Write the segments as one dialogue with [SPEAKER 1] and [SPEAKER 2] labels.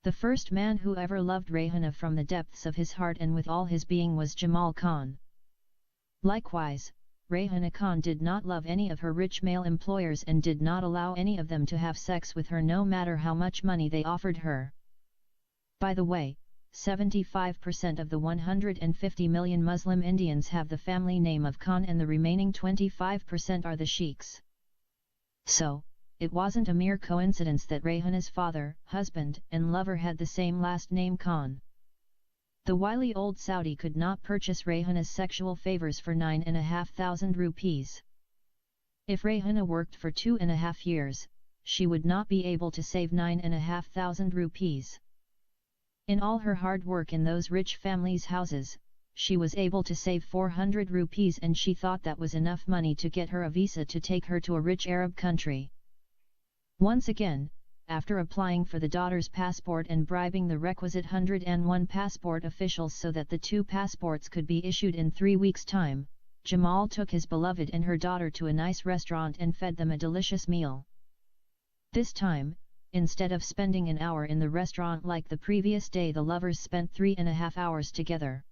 [SPEAKER 1] The first man who ever loved Rayhana from the depths of his heart and with all his being was Jamal Khan. Likewise, Rayhana Khan did not love any of her rich male employers and did not allow any of them to have sex with her no matter how much money they offered her. By the way, 75% of the 150 million Muslim Indians have the family name of Khan and the remaining 25% are the sheikhs. So, it wasn't a mere coincidence that Rayhana's father, husband, and lover had the same last name Khan. The wily old Saudi could not purchase Rayhana's sexual favors for 9,500 rupees. If Rayhana worked for 2.5 years, she would not be able to save 9,500 rupees. In all her hard work in those rich families' houses, she was able to save 400 rupees and she thought that was enough money to get her a visa to take her to a rich Arab country. Once again, after applying for the daughter's passport and bribing the requisite 101 passport officials so that the 2 passports could be issued in 3 weeks' time, Jamal took his beloved and her daughter to a nice restaurant and fed them a delicious meal. This time, instead of spending an hour in the restaurant like the previous day, the lovers spent 3.5 hours together.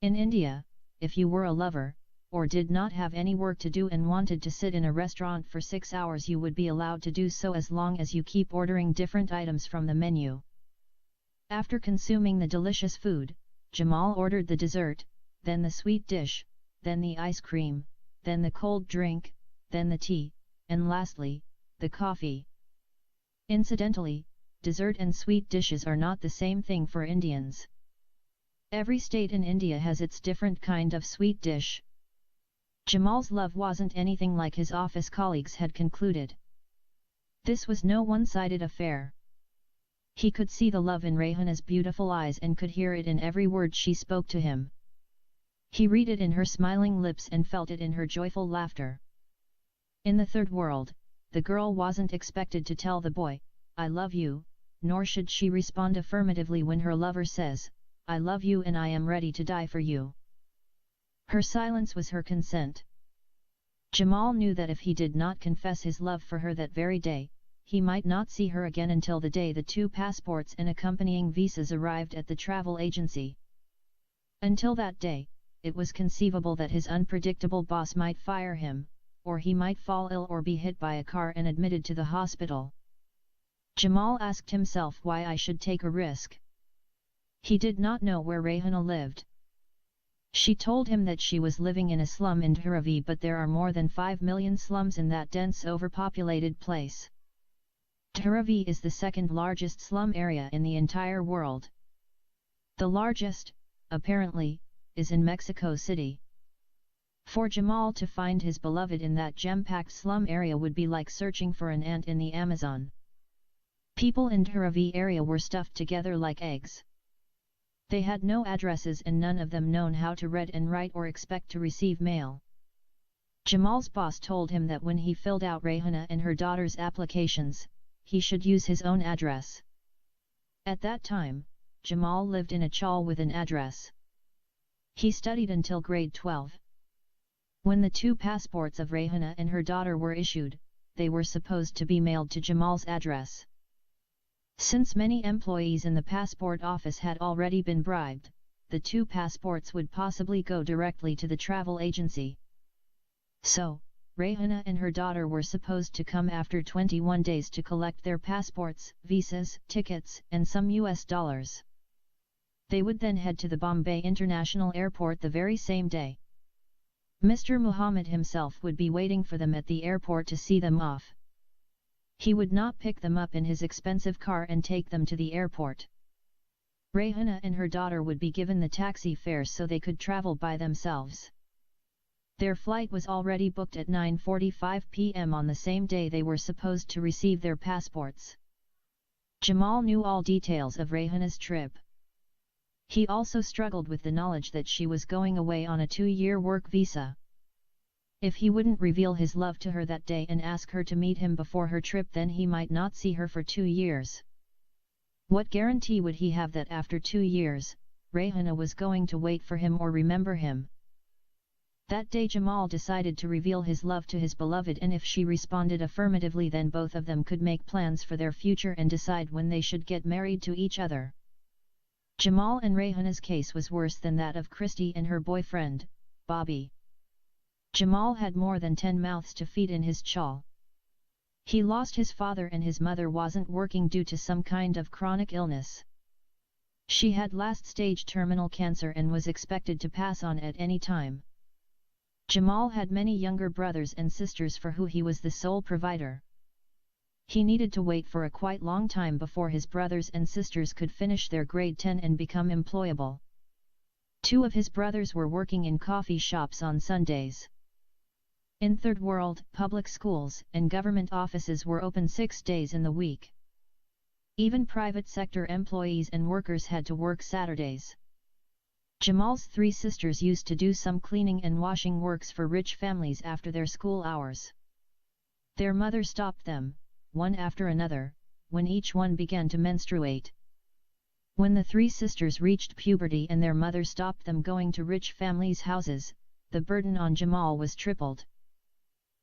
[SPEAKER 1] In India, if you were a lover, or did not have any work to do and wanted to sit in a restaurant for 6 hours, you would be allowed to do so as long as you keep ordering different items from the menu. After consuming the delicious food, Jamal ordered the dessert, then the sweet dish, then the ice cream, then the cold drink, then the tea, and lastly, the coffee. Incidentally, dessert and sweet dishes are not the same thing for Indians. Every state in India has its different kind of sweet dish. Jamal's love wasn't anything like his office colleagues had concluded. This was no one-sided affair. He could see the love in Rayhana's beautiful eyes and could hear it in every word she spoke to him. He read it in her smiling lips and felt it in her joyful laughter. In the third world, the girl wasn't expected to tell the boy, "I love you," nor should she respond affirmatively when her lover says, "I love you and I am ready to die for you." Her silence was her consent. Jamal knew that if he did not confess his love for her that very day, he might not see her again until the day the 2 passports and accompanying visas arrived at the travel agency. Until that day, it was conceivable that his unpredictable boss might fire him, or he might fall ill or be hit by a car and admitted to the hospital. Jamal asked himself why I should take a risk. He did not know where Rayhana lived. She told him that she was living in a slum in Dharavi, but there are more than 5 million slums in that dense overpopulated place. Dharavi is the second largest slum area in the entire world. The largest, apparently, is in Mexico City. For Jamal to find his beloved in that gem-packed slum area would be like searching for an ant in the Amazon. People in Dharavi area were stuffed together like eggs. They had no addresses and none of them known how to read and write or expect to receive mail. Jamal's boss told him that when he filled out Rayhana and her daughter's applications, he should use his own address. At that time, Jamal lived in a chawl with an address. He studied until grade 12. When the 2 passports of Rayhana and her daughter were issued, they were supposed to be mailed to Jamal's address. Since many employees in the passport office had already been bribed, the 2 passports would possibly go directly to the travel agency. So, Rayhana and her daughter were supposed to come after 21 days to collect their passports, visas, tickets, and some US dollars. They would then head to the Bombay International Airport the very same day. Mr. Muhammad himself would be waiting for them at the airport to see them off. He would not pick them up in his expensive car and take them to the airport. Rayhana and her daughter would be given the taxi fares so they could travel by themselves. Their flight was already booked at 9:45 p.m. on the same day they were supposed to receive their passports. Jamal knew all details of Rayhana's trip. He also struggled with the knowledge that she was going away on a 2-year work visa. If he wouldn't reveal his love to her that day and ask her to meet him before her trip, then he might not see her for 2 years. What guarantee would he have that after 2 years, Rayhana was going to wait for him or remember him? That day Jamal decided to reveal his love to his beloved, and if she responded affirmatively then both of them could make plans for their future and decide when they should get married to each other. Jamal and Rayhana's case was worse than that of Christy and her boyfriend, Bobby. Jamal had more than 10 mouths to feed in his chawl. He lost his father and his mother wasn't working due to some kind of chronic illness. She had last-stage terminal cancer and was expected to pass on at any time. Jamal had many younger brothers and sisters for who he was the sole provider. He needed to wait for a quite long time before his brothers and sisters could finish their grade 10 and become employable. 2 of his brothers were working in coffee shops on Sundays. In Third World, public schools and government offices were open 6 days in the week. Even private sector employees and workers had to work Saturdays. Jamal's 3 sisters used to do some cleaning and washing works for rich families after their school hours. Their mother stopped them, one after another, when each one began to menstruate. When the 3 sisters reached puberty and their mother stopped them going to rich families' houses, the burden on Jamal was tripled.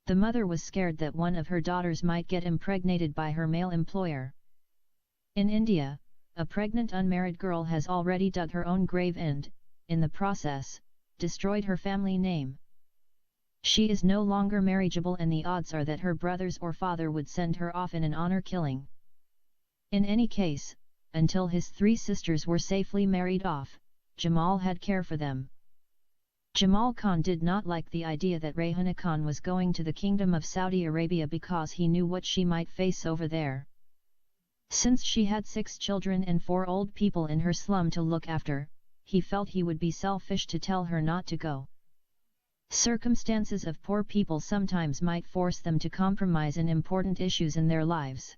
[SPEAKER 1] The mother was scared that one of her daughters might get impregnated by her male employer. In India, a pregnant unmarried girl has already dug her own grave and, in the process, destroyed her family name. She is no longer marriageable and the odds are that her brothers or father would send her off in an honor killing. In any case, until his 3 sisters were safely married off, Jamal had care for them. Jamal Khan did not like the idea that Rayhana Khan was going to the Kingdom of Saudi Arabia because he knew what she might face over there. Since she had 6 children and 4 old people in her slum to look after, he felt he would be selfish to tell her not to go. Circumstances of poor people sometimes might force them to compromise in important issues in their lives.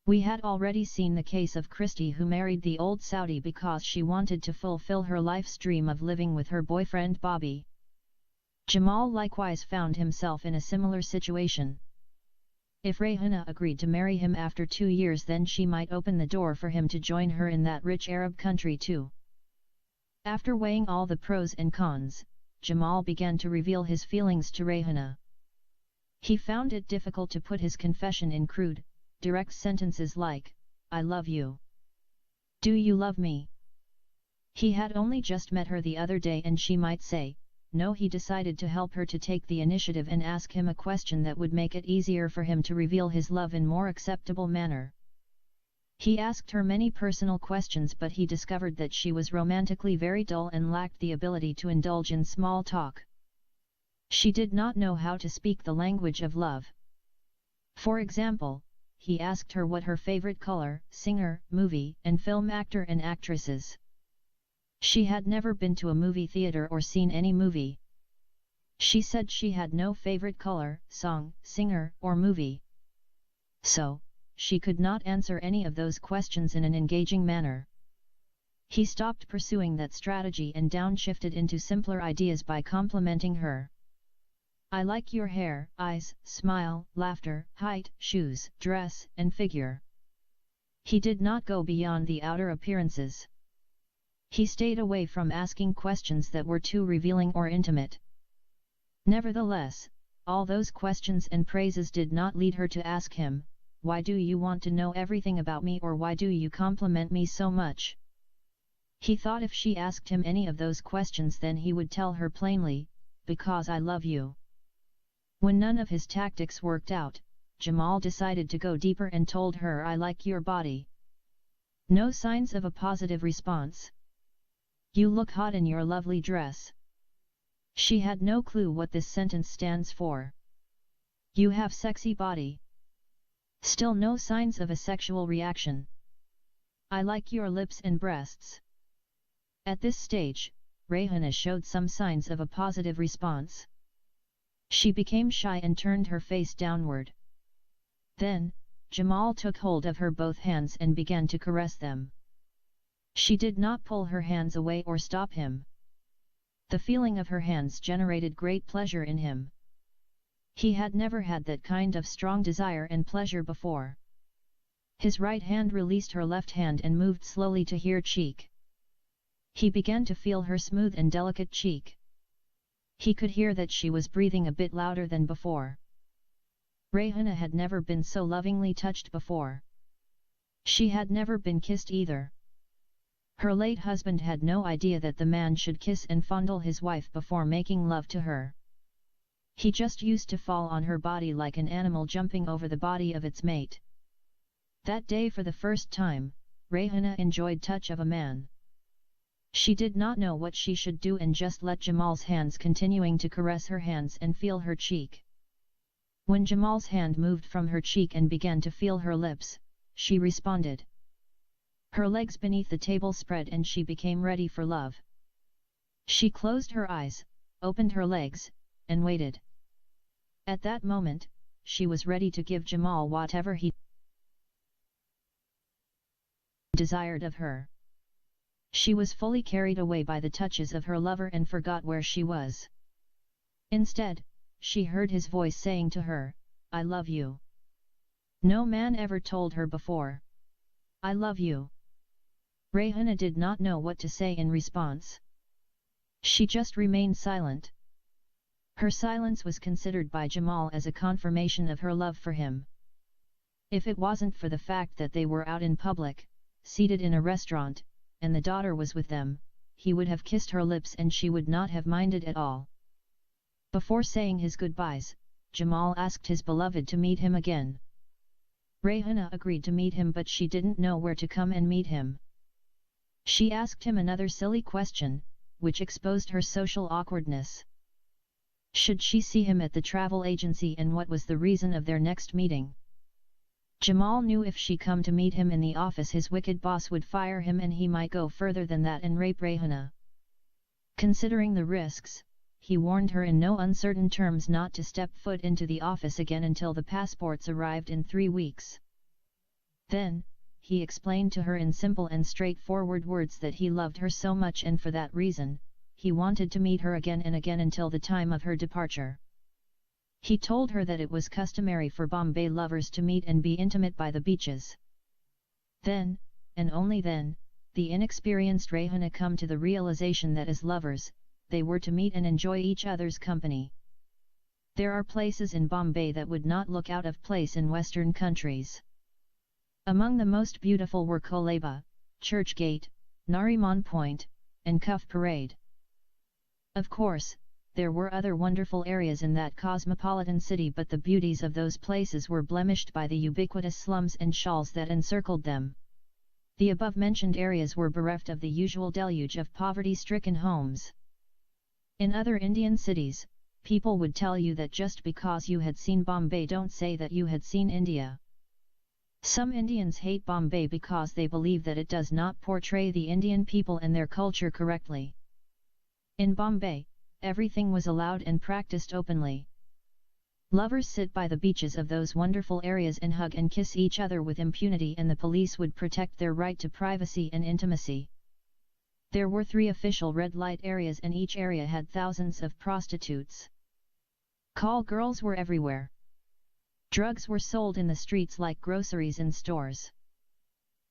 [SPEAKER 1] We had already seen the case of Christy, who married the old Saudi because she wanted to fulfill her life's dream of living with her boyfriend Bobby. Jamal likewise found himself in a similar situation. If Rayhana agreed to marry him after 2 years, then she might open the door for him to join her in that rich Arab country too. After weighing all the pros and cons, Jamal began to reveal his feelings to Rayhana. He found it difficult to put his confession in crude, direct sentences like, "I love you. Do you love me?" He had only just met her the other day and she might say, no. He decided to help her to take the initiative and ask him a question that would make it easier for him to reveal his love in more acceptable manner. He asked her many personal questions, but he discovered that she was romantically very dull and lacked the ability to indulge in small talk. She did not know how to speak the language of love. For example, he asked her what her favorite color, singer, movie, and film actor and actress is. She had never been to a movie theater or seen any movie. She said she had no favorite color, song, singer, or movie. So, she could not answer any of those questions in an engaging manner. He stopped pursuing that strategy and downshifted into simpler ideas by complimenting her. "I like your hair, eyes, smile, laughter, height, shoes, dress, and figure." He did not go beyond the outer appearances. He stayed away from asking questions that were too revealing or intimate. Nevertheless, all those questions and praises did not lead her to ask him, "Why do you want to know everything about me?" or "Why do you compliment me so much?" He thought if she asked him any of those questions, then he would tell her plainly, "Because I love you." When none of his tactics worked out, Jamal decided to go deeper and told her, "I like your body." No signs of a positive response. "You look hot in your lovely dress." She had no clue what this sentence stands for. "You have sexy body." Still no signs of a sexual reaction. "I like your lips and breasts." At this stage, Rayhana showed some signs of a positive response. She became shy and turned her face downward. Then, Jamal took hold of her both hands and began to caress them. She did not pull her hands away or stop him. The feeling of her hands generated great pleasure in him. He had never had that kind of strong desire and pleasure before. His right hand released her left hand and moved slowly to her cheek. He began to feel her smooth and delicate cheek. He could hear that she was breathing a bit louder than before. Rayhana had never been so lovingly touched before. She had never been kissed either. Her late husband had no idea that the man should kiss and fondle his wife before making love to her. He just used to fall on her body like an animal jumping over the body of its mate. That day for the first time, Rayhana enjoyed touch of a man. She did not know what she should do and just let Jamal's hands continuing to caress her hands and feel her cheek. When Jamal's hand moved from her cheek and began to feel her lips, she responded. Her legs beneath the table spread and she became ready for love. She closed her eyes, opened her legs, and waited. At that moment, she was ready to give Jamal whatever he desired of her. She was fully carried away by the touches of her lover and forgot where she was. Instead, she heard his voice saying to her, "I love you." No man ever told her before. "I love you." Rayhana did not know what to say in response. She just remained silent. Her silence was considered by Jamal as a confirmation of her love for him. If it wasn't for the fact that they were out in public, seated in a restaurant, and the daughter was with them, he would have kissed her lips and she would not have minded at all. Before saying his goodbyes, Jamal asked his beloved to meet him again. Rayhana agreed to meet him, but she didn't know where to come and meet him. She asked him another silly question, which exposed her social awkwardness. Should she see him at the travel agency and what was the reason of their next meeting? Jamal knew if she come to meet him in the office his wicked boss would fire him and he might go further than that and rape Rayhana. Considering the risks, he warned her in no uncertain terms not to step foot into the office again until the passports arrived in 3 weeks. Then, he explained to her in simple and straightforward words that he loved her so much and for that reason, he wanted to meet her again and again until the time of her departure. He told her that it was customary for Bombay lovers to meet and be intimate by the beaches. Then, and only then, the inexperienced Rayhana come to the realization that as lovers, they were to meet and enjoy each other's company. There are places in Bombay that would not look out of place in Western countries. Among the most beautiful were Colaba, Churchgate, Nariman Point, and Cuff Parade. Of course, there were other wonderful areas in that cosmopolitan city, but the beauties of those places were blemished by the ubiquitous slums and shawls that encircled them. The above-mentioned areas were bereft of the usual deluge of poverty-stricken homes. In other Indian cities, people would tell you that just because you had seen Bombay don't say that you had seen India. Some Indians hate Bombay because they believe that it does not portray the Indian people and their culture correctly. In Bombay, everything was allowed and practiced openly. Lovers sit by the beaches of those wonderful areas and hug and kiss each other with impunity, and the police would protect their right to privacy and intimacy. There were 3 official red light areas and each area had thousands of prostitutes. Call girls were everywhere. Drugs were sold in the streets like groceries in stores.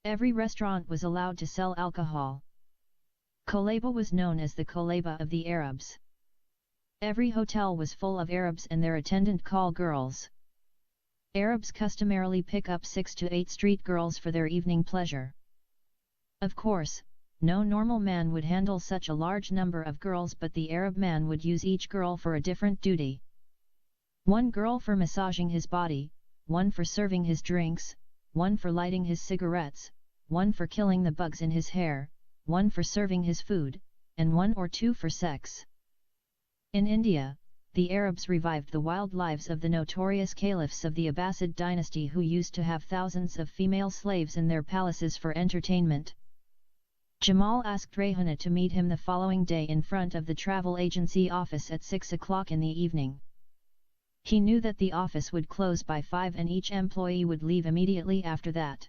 [SPEAKER 1] Every restaurant was allowed to sell alcohol. Colaba was known as the Colaba of the Arabs. Every hotel was full of Arabs and their attendant call girls. Arabs customarily pick up 6 to 8 street girls for their evening pleasure. Of course, no normal man would handle such a large number of girls, but the Arab man would use each girl for a different duty. One girl for massaging his body, one for serving his drinks, one for lighting his cigarettes, one for killing the bugs in his hair, one for serving his food, and 1 or 2 for sex. In India, the Arabs revived the wild lives of the notorious caliphs of the Abbasid dynasty who used to have thousands of female slaves in their palaces for entertainment. Jamal asked Rayhana to meet him the following day in front of the travel agency office at 6 o'clock in the evening. He knew that the office would close by 5 and each employee would leave immediately after that.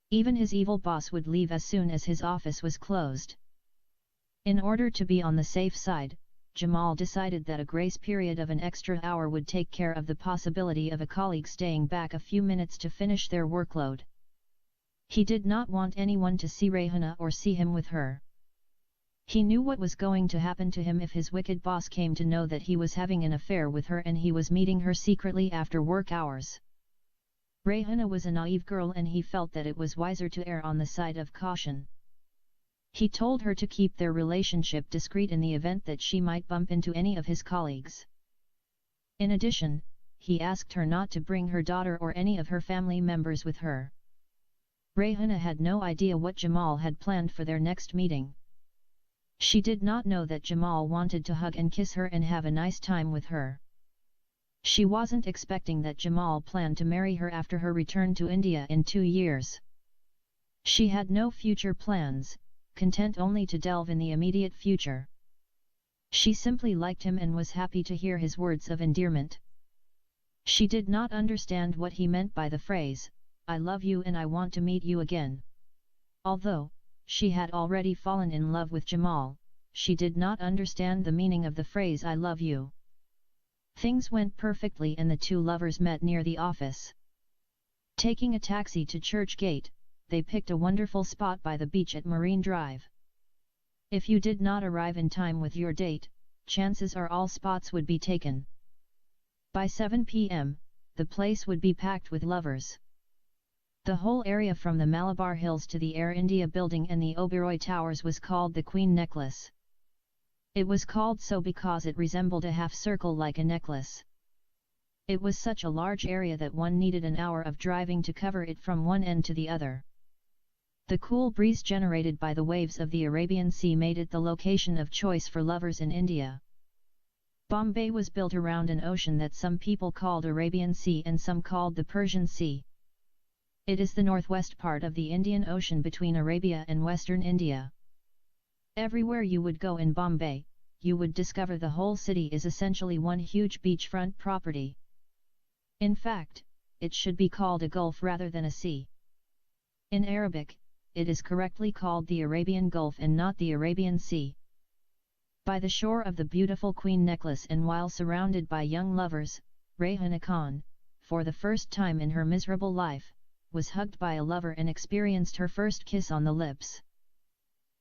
[SPEAKER 1] Even his evil boss would leave as soon as his office was closed. In order to be on the safe side, Jamal decided that a grace period of an extra hour would take care of the possibility of a colleague staying back a few minutes to finish their workload. He did not want anyone to see Rayhana or see him with her. He knew what was going to happen to him if his wicked boss came to know that he was having an affair with her and he was meeting her secretly after work hours. Rayhana was a naive girl and he felt that it was wiser to err on the side of caution. He told her to keep their relationship discreet in the event that she might bump into any of his colleagues. In addition, he asked her not to bring her daughter or any of her family members with her. Rayhana had no idea what Jamal had planned for their next meeting. She did not know that Jamal wanted to hug and kiss her and have a nice time with her. She wasn't expecting that Jamal planned to marry her after her return to India in 2 years. She had no future plans, content only to delve in the immediate future. She simply liked him and was happy to hear his words of endearment. She did not understand what he meant by the phrase, "I love you and I want to meet you again." Although she had already fallen in love with Jamal, she did not understand the meaning of the phrase "I love you." Things went perfectly and the two lovers met near the office. Taking a taxi to Church Gate, they picked a wonderful spot by the beach at Marine Drive. If you did not arrive in time with your date, chances are all spots would be taken. By 7 p.m., the place would be packed with lovers. The whole area from the Malabar Hills to the Air India building and the Oberoi Towers was called the Queen Necklace. It was called so because it resembled a half circle like a necklace. It was such a large area that one needed an hour of driving to cover it from one end to the other. The cool breeze generated by the waves of the Arabian Sea made it the location of choice for lovers in India. Bombay was built around an ocean that some people called Arabian Sea and some called the Persian Sea. It is the northwest part of the Indian Ocean between Arabia and western India. Everywhere you would go in Bombay, you would discover the whole city is essentially one huge beachfront property. In fact, it should be called a gulf rather than a sea. In Arabic, it is correctly called the Arabian Gulf and not the Arabian Sea. By the shore of the beautiful Queen Necklace and while surrounded by young lovers, Rayhana Khan, for the first time in her miserable life, was hugged by a lover and experienced her first kiss on the lips.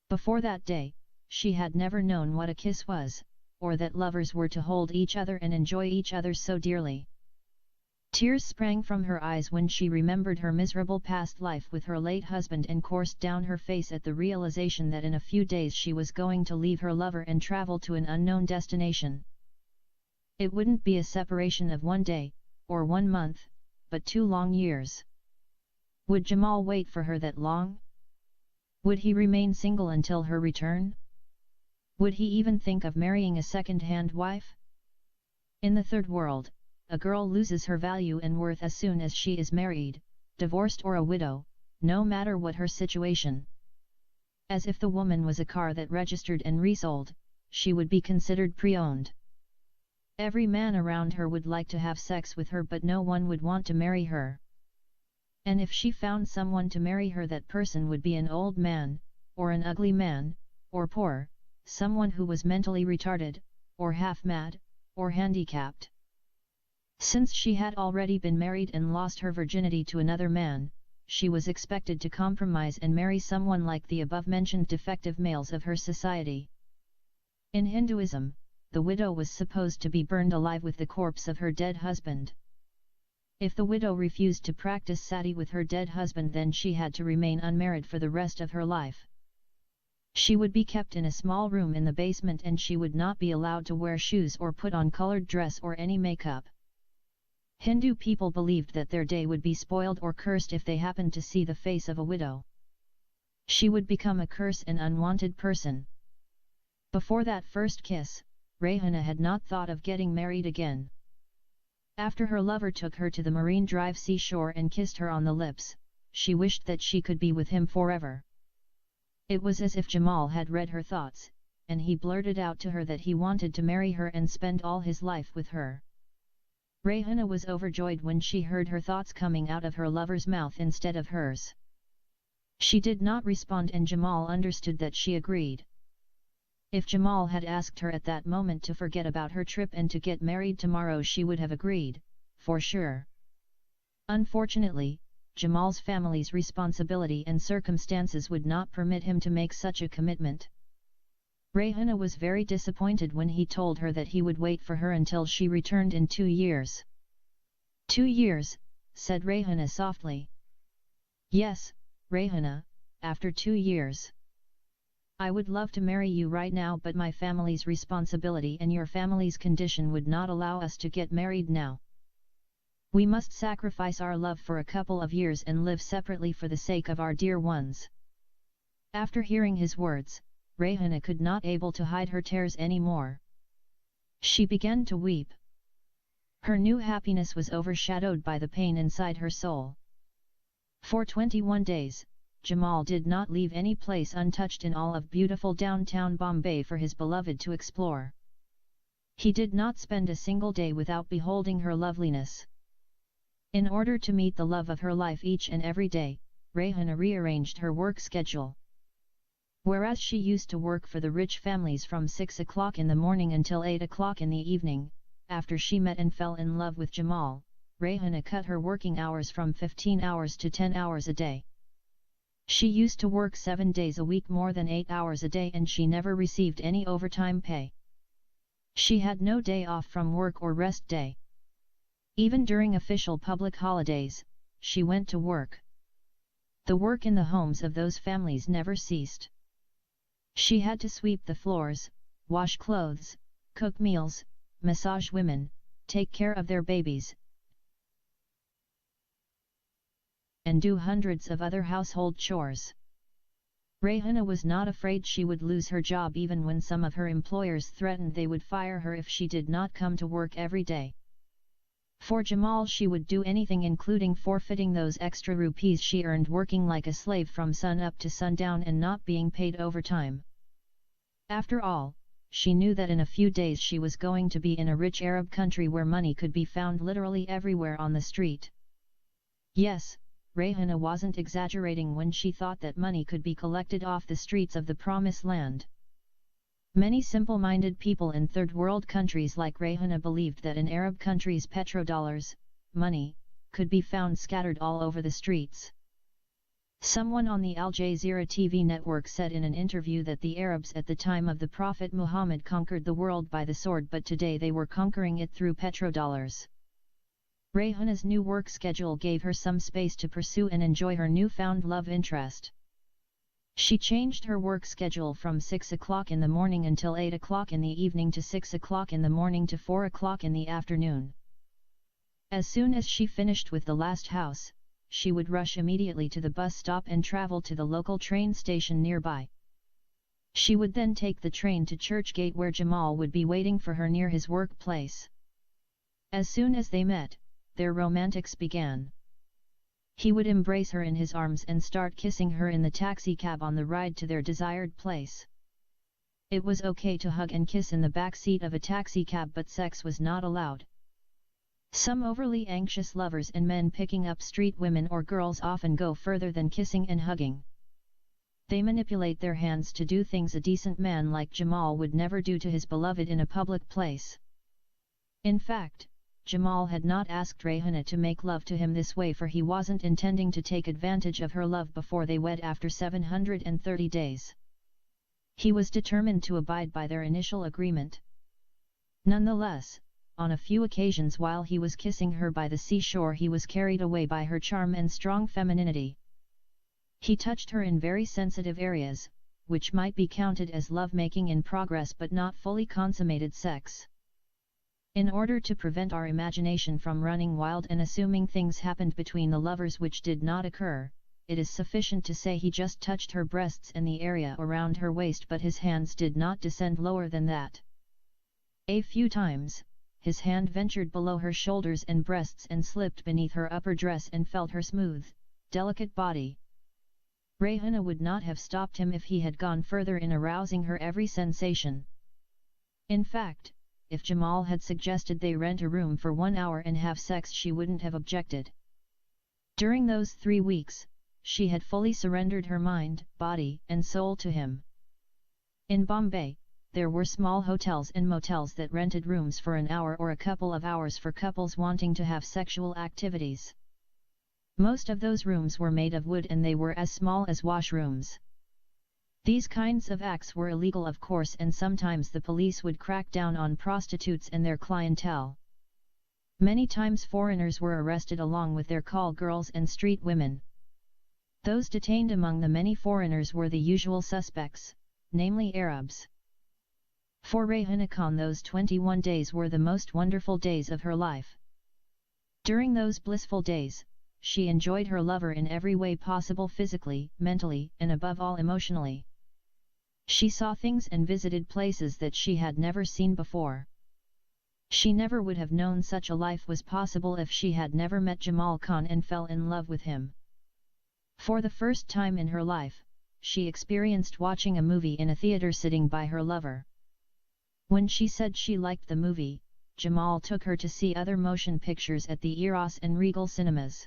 [SPEAKER 1] Before that day, she had never known what a kiss was, or that lovers were to hold each other and enjoy each other so dearly. Tears sprang from her eyes when she remembered her miserable past life with her late husband and coursed down her face at the realization that in a few days she was going to leave her lover and travel to an unknown destination. It wouldn't be a separation of 1 day, or 1 month, but 2 long years. Would Jamal wait for her that long? Would he remain single until her return? Would he even think of marrying a second-hand wife? In the third world, a girl loses her value and worth as soon as she is married, divorced or a widow, no matter what her situation. As if the woman was a car that registered and resold, she would be considered pre-owned. Every man around her would like to have sex with her but no one would want to marry her. And if she found someone to marry her, that person would be an old man, or an ugly man, or poor, someone who was mentally retarded, or half-mad, or handicapped. Since she had already been married and lost her virginity to another man, she was expected to compromise and marry someone like the above-mentioned defective males of her society. In Hinduism, the widow was supposed to be burned alive with the corpse of her dead husband. If the widow refused to practice sati with her dead husband, then she had to remain unmarried for the rest of her life. She would be kept in a small room in the basement and she would not be allowed to wear shoes or put on colored dress or any makeup. Hindu people believed that their day would be spoiled or cursed if they happened to see the face of a widow. She would become a curse and unwanted person. Before that first kiss, Rayhana had not thought of getting married again. After her lover took her to the Marine Drive seashore and kissed her on the lips, she wished that she could be with him forever. It was as if Jamal had read her thoughts, and he blurted out to her that he wanted to marry her and spend all his life with her. Rayhana was overjoyed when she heard her thoughts coming out of her lover's mouth instead of hers. She did not respond and Jamal understood that she agreed. If Jamal had asked her at that moment to forget about her trip and to get married tomorrow, she would have agreed, for sure. Unfortunately, Jamal's family's responsibility and circumstances would not permit him to make such a commitment. Rayhana was very disappointed when he told her that he would wait for her until she returned in 2 years. 2 years, said Rayhana softly. Yes, Rayhana, after 2 years. I would love to marry you right now, but my family's responsibility and your family's condition would not allow us to get married now. We must sacrifice our love for a couple of years and live separately for the sake of our dear ones. After hearing his words, Rayhana could not able to hide her tears anymore. She began to weep. Her new happiness was overshadowed by the pain inside her soul. For 21 days, Jamal did not leave any place untouched in all of beautiful downtown Bombay for his beloved to explore. He did not spend a single day without beholding her loveliness. In order to meet the love of her life each and every day, Rayhana rearranged her work schedule. Whereas she used to work for the rich families from 6 o'clock in the morning until 8 o'clock in the evening, after she met and fell in love with Jamal, Rayhana cut her working hours from 15 hours to 10 hours a day. She used to work 7 days a week, more than 8 hours a day, and she never received any overtime pay. She had no day off from work or rest day. Even during official public holidays, she went to work. The work in the homes of those families never ceased. She had to sweep the floors, wash clothes, cook meals, massage women, take care of their babies, and do hundreds of other household chores. Rayhana was not afraid she would lose her job even when some of her employers threatened they would fire her if she did not come to work every day. For Jamal she would do anything, including forfeiting those extra rupees she earned working like a slave from sun up to sundown and not being paid overtime. After all, she knew that in a few days she was going to be in a rich Arab country where money could be found literally everywhere on the street. Yes, Rayhana wasn't exaggerating when she thought that money could be collected off the streets of the Promised Land. Many simple-minded people in third world countries like Rayhana believed that in Arab countries petrodollars, money, could be found scattered all over the streets. Someone on the Al Jazeera TV network said in an interview that the Arabs at the time of the Prophet Muhammad conquered the world by the sword, but today they were conquering it through petrodollars. Rayhana's new work schedule gave her some space to pursue and enjoy her newfound love interest. She changed her work schedule from 6 o'clock in the morning until 8 o'clock in the evening to 6 o'clock in the morning to 4 o'clock in the afternoon. As soon as she finished with the last house, she would rush immediately to the bus stop and travel to the local train station nearby. She would then take the train to Churchgate, where Jamal would be waiting for her near his workplace. As soon as they met, their romantics began. He would embrace her in his arms and start kissing her in the taxi cab on the ride to their desired place. It was okay to hug and kiss in the back seat of a taxi cab, but sex was not allowed. Some overly anxious lovers and men picking up street women or girls often go further than kissing and hugging. They manipulate their hands to do things a decent man like Jamal would never do to his beloved in a public place. In fact, Jamal had not asked Rayhana to make love to him this way, for he wasn't intending to take advantage of her love before they wed after 730 days. He was determined to abide by their initial agreement. Nonetheless, on a few occasions while he was kissing her by the seashore, he was carried away by her charm and strong femininity. He touched her in very sensitive areas, which might be counted as lovemaking in progress but not fully consummated sex. In order to prevent our imagination from running wild and assuming things happened between the lovers which did not occur, it is sufficient to say he just touched her breasts and the area around her waist, but his hands did not descend lower than that. A few times, his hand ventured below her shoulders and breasts and slipped beneath her upper dress and felt her smooth, delicate body. Rayhana would not have stopped him if he had gone further in arousing her every sensation. In fact, if Jamal had suggested they rent a room for 1 hour and have sex, she wouldn't have objected. During those 3 weeks, she had fully surrendered her mind, body, and soul to him. In Bombay, there were small hotels and motels that rented rooms for an hour or a couple of hours for couples wanting to have sexual activities. Most of those rooms were made of wood and they were as small as washrooms. These kinds of acts were illegal of course, and sometimes the police would crack down on prostitutes and their clientele. Many times foreigners were arrested along with their call girls and street women. Those detained among the many foreigners were the usual suspects, namely Arabs. For Rehana Khan, those 21 days were the most wonderful days of her life. During those blissful days, she enjoyed her lover in every way possible, physically, mentally, and above all emotionally. She saw things and visited places that she had never seen before. She never would have known such a life was possible if she had never met Jamal Khan and fell in love with him. For the first time in her life, she experienced watching a movie in a theater sitting by her lover. When she said she liked the movie, Jamal took her to see other motion pictures at the Eros and Regal cinemas.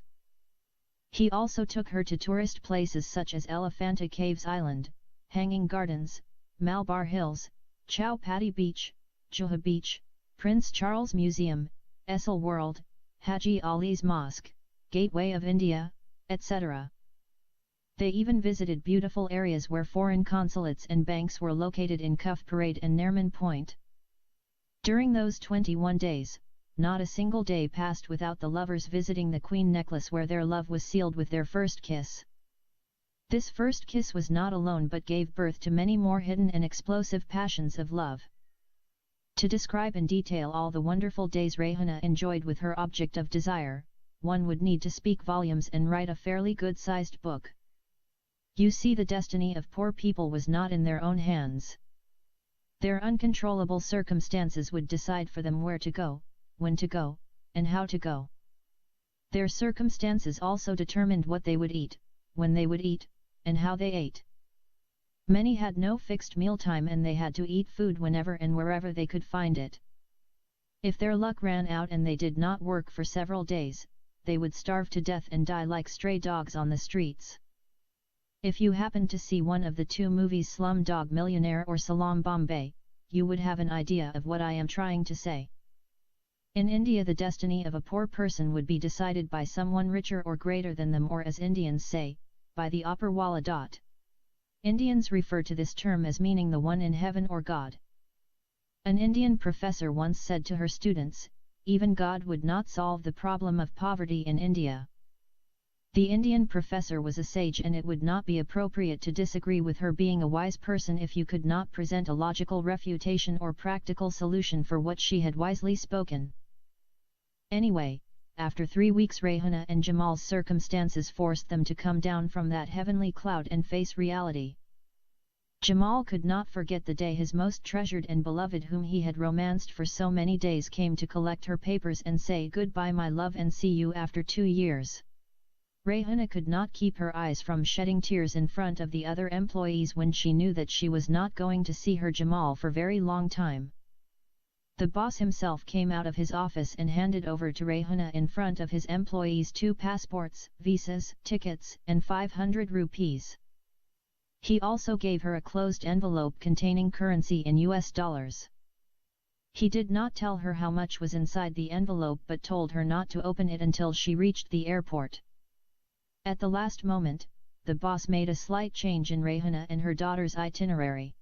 [SPEAKER 1] He also took her to tourist places such as Elephanta Caves Island, Hanging Gardens, Malabar Hills, Chowpatty Beach, Juha Beach, Prince Charles Museum, Essel World, Haji Ali's Mosque, Gateway of India, etc. They even visited beautiful areas where foreign consulates and banks were located in Cuff Parade and Nerman Point. During those 21 days, not a single day passed without the lovers visiting the Queen Necklace where their love was sealed with their first kiss. This first kiss was not alone but gave birth to many more hidden and explosive passions of love. To describe in detail all the wonderful days Rehana enjoyed with her object of desire, one would need to speak volumes and write a fairly good-sized book. You see, the destiny of poor people was not in their own hands. Their uncontrollable circumstances would decide for them where to go, when to go, and how to go. Their circumstances also determined what they would eat, when they would eat, and how they ate. Many had no fixed mealtime and they had to eat food whenever and wherever they could find it. If their luck ran out and they did not work for several days, they would starve to death and die like stray dogs on the streets. If you happened to see one of the two movies Slumdog Millionaire or Salaam Bombay, you would have an idea of what I am trying to say. In India, the destiny of a poor person would be decided by someone richer or greater than them, or as Indians say, by the upper wala dot. Indians refer to this term as meaning the one in heaven or God. An Indian professor once said to her students, even God would not solve the problem of poverty in India. The Indian professor was a sage, and it would not be appropriate to disagree with her being a wise person if you could not present a logical refutation or practical solution for what she had wisely spoken. Anyway, after 3 weeks Rehana and Jamal's circumstances forced them to come down from that heavenly cloud and face reality. Jamal could not forget the day his most treasured and beloved, whom he had romanced for so many days, came to collect her papers and say goodbye my love and see you after 2 years. Rehana could not keep her eyes from shedding tears in front of the other employees when she knew that she was not going to see her Jamal for very long time. The boss himself came out of his office and handed over to Rehana in front of his employees 2 passports, visas, tickets, and 500 rupees. He also gave her a closed envelope containing currency in US dollars. He did not tell her how much was inside the envelope but told her not to open it until she reached the airport. At the last moment, the boss made a slight change in Rehana and her daughter's itinerary.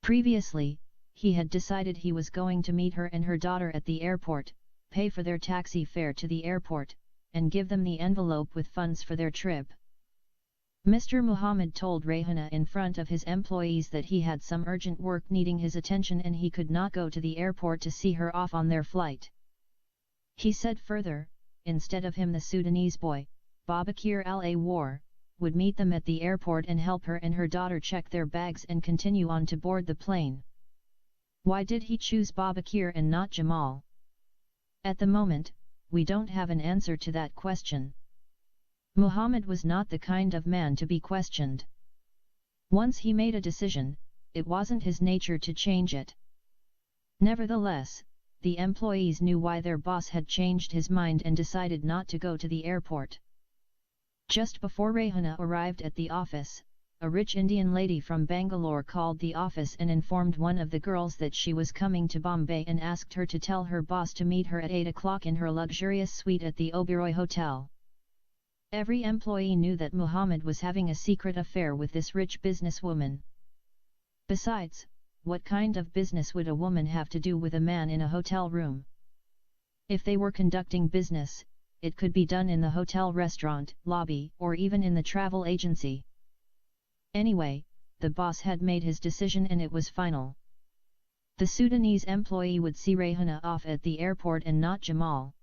[SPEAKER 1] Previously, he had decided he was going to meet her and her daughter at the airport, pay for their taxi fare to the airport, and give them the envelope with funds for their trip. Mr. Muhammad told Rehana in front of his employees that he had some urgent work needing his attention and he could not go to the airport to see her off on their flight. He said further, instead of him the Sudanese boy, Babakir Al-Awar, would meet them at the airport and help her and her daughter check their bags and continue on to board the plane. Why did he choose Babakir and not Jamal? At the moment, we don't have an answer to that question. Muhammad was not the kind of man to be questioned. Once he made a decision, it wasn't his nature to change it. Nevertheless, the employees knew why their boss had changed his mind and decided not to go to the airport. Just before Rehana arrived at the office, a rich Indian lady from Bangalore called the office and informed one of the girls that she was coming to Bombay and asked her to tell her boss to meet her at 8 o'clock in her luxurious suite at the Oberoi Hotel. Every employee knew that Muhammad was having a secret affair with this rich businesswoman. Besides, what kind of business would a woman have to do with a man in a hotel room? If they were conducting business, it could be done in the hotel restaurant, lobby, or even in the travel agency. Anyway, the boss had made his decision and it was final. The Sudanese employee would see Rayhana off at the airport and not Jamal.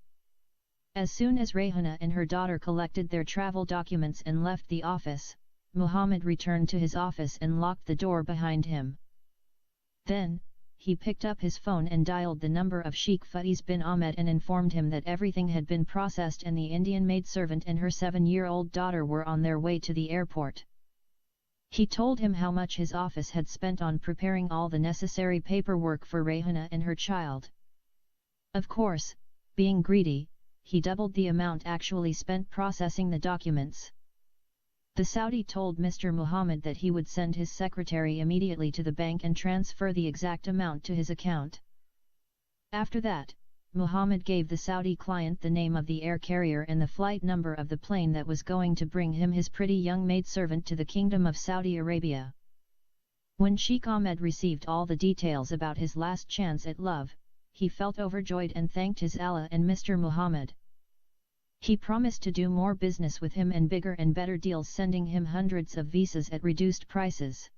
[SPEAKER 1] As soon as Rayhana and her daughter collected their travel documents and left the office, Muhammad returned to his office and locked the door behind him. Then, he picked up his phone and dialed the number of Sheikh Faiz bin Ahmed and informed him that everything had been processed and the Indian maidservant and her 7-year-old daughter were on their way to the airport. He told him how much his office had spent on preparing all the necessary paperwork for Rayhana and her child. Of course, being greedy, he doubled the amount actually spent processing the documents. The Saudi told Mr. Muhammad that he would send his secretary immediately to the bank and transfer the exact amount to his account. After that, Muhammad gave the Saudi client the name of the air carrier and the flight number of the plane that was going to bring him his pretty young maidservant to the Kingdom of Saudi Arabia. When Sheikh Ahmed received all the details about his last chance at love, he felt overjoyed and thanked his Allah and Mr. Muhammad. He promised to do more business with him and bigger and better deals, sending him hundreds of visas at reduced prices.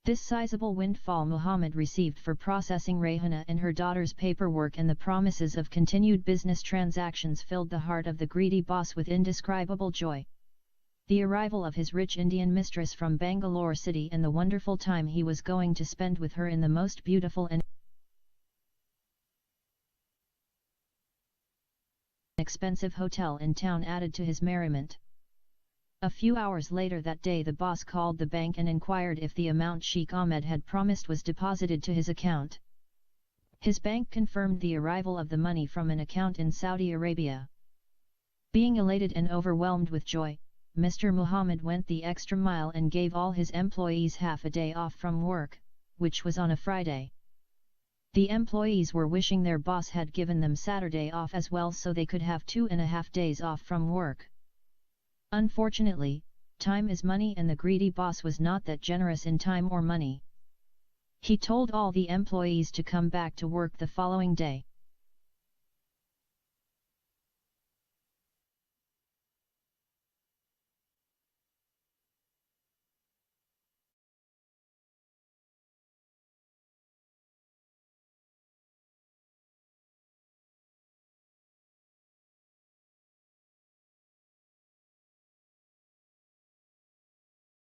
[SPEAKER 1] This sizable windfall Muhammad received for processing Rayhana and her daughter's paperwork and the promises of continued business transactions filled the heart of the greedy boss with indescribable joy. The arrival of his rich Indian mistress from Bangalore city and the wonderful time he was going to spend with her in the most beautiful and expensive hotel in town added to his merriment. A few hours later that day the boss called the bank and inquired if the amount Sheikh Ahmed had promised was deposited to his account. His bank confirmed the arrival of the money from an account in Saudi Arabia. Being elated and overwhelmed with joy, Mr. Muhammad went the extra mile and gave all his employees half a day off from work, which was on a Friday. The employees were wishing their boss had given them Saturday off as well so they could have 2.5 days off from work. Unfortunately, time is money and the greedy boss was not that generous in time or money. He told all the employees to come back to work the following day.